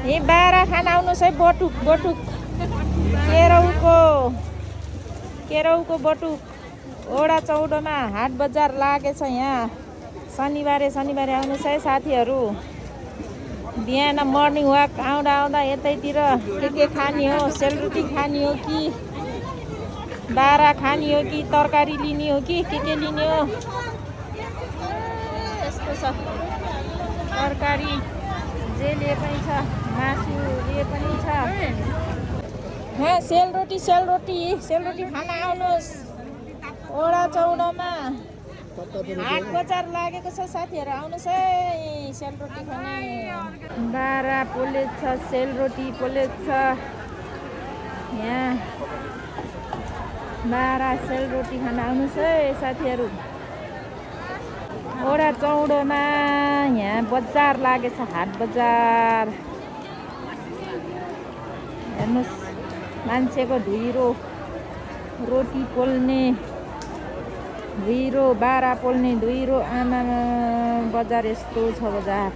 यी बाह्र खान आउनुहोस् है। बटुक बटुक केराउको बटुक वडा 14मा हाट बजार लागेछ। यहाँ शनिबारे आउनुहोस् है साथीहरू। बिहान मर्निङ वाक आउँदा यतैतिर के खाने हो? सेलरोटी खाने हो कि बाह्र खाने हो कि तरकारी लिने हो कि के लिने हो? यस्तो छ तरकारी जे लिए पनि छ, मासु लिए पनि छ। सेलरोटी खान आउनुहोस्। वडा 14मा हाट बजार लागेको छ साथीहरू, आउनुहोस् है सेलरोटी खाने। बाह्र प्लेट छ, सेलरोटी प्लेट छ। यहाँ 12 सेलरोटी खान आउनुहोस् है साथीहरू। वडा 14मा यहाँ बजार लागेछ, हाट बजार। हेर्नुहोस् मान्छेको धुइरो, रोटी पोल्ने धुइरो, बाह्र पोल्ने धुइरो। आमा बजार यस्तो छ बजार।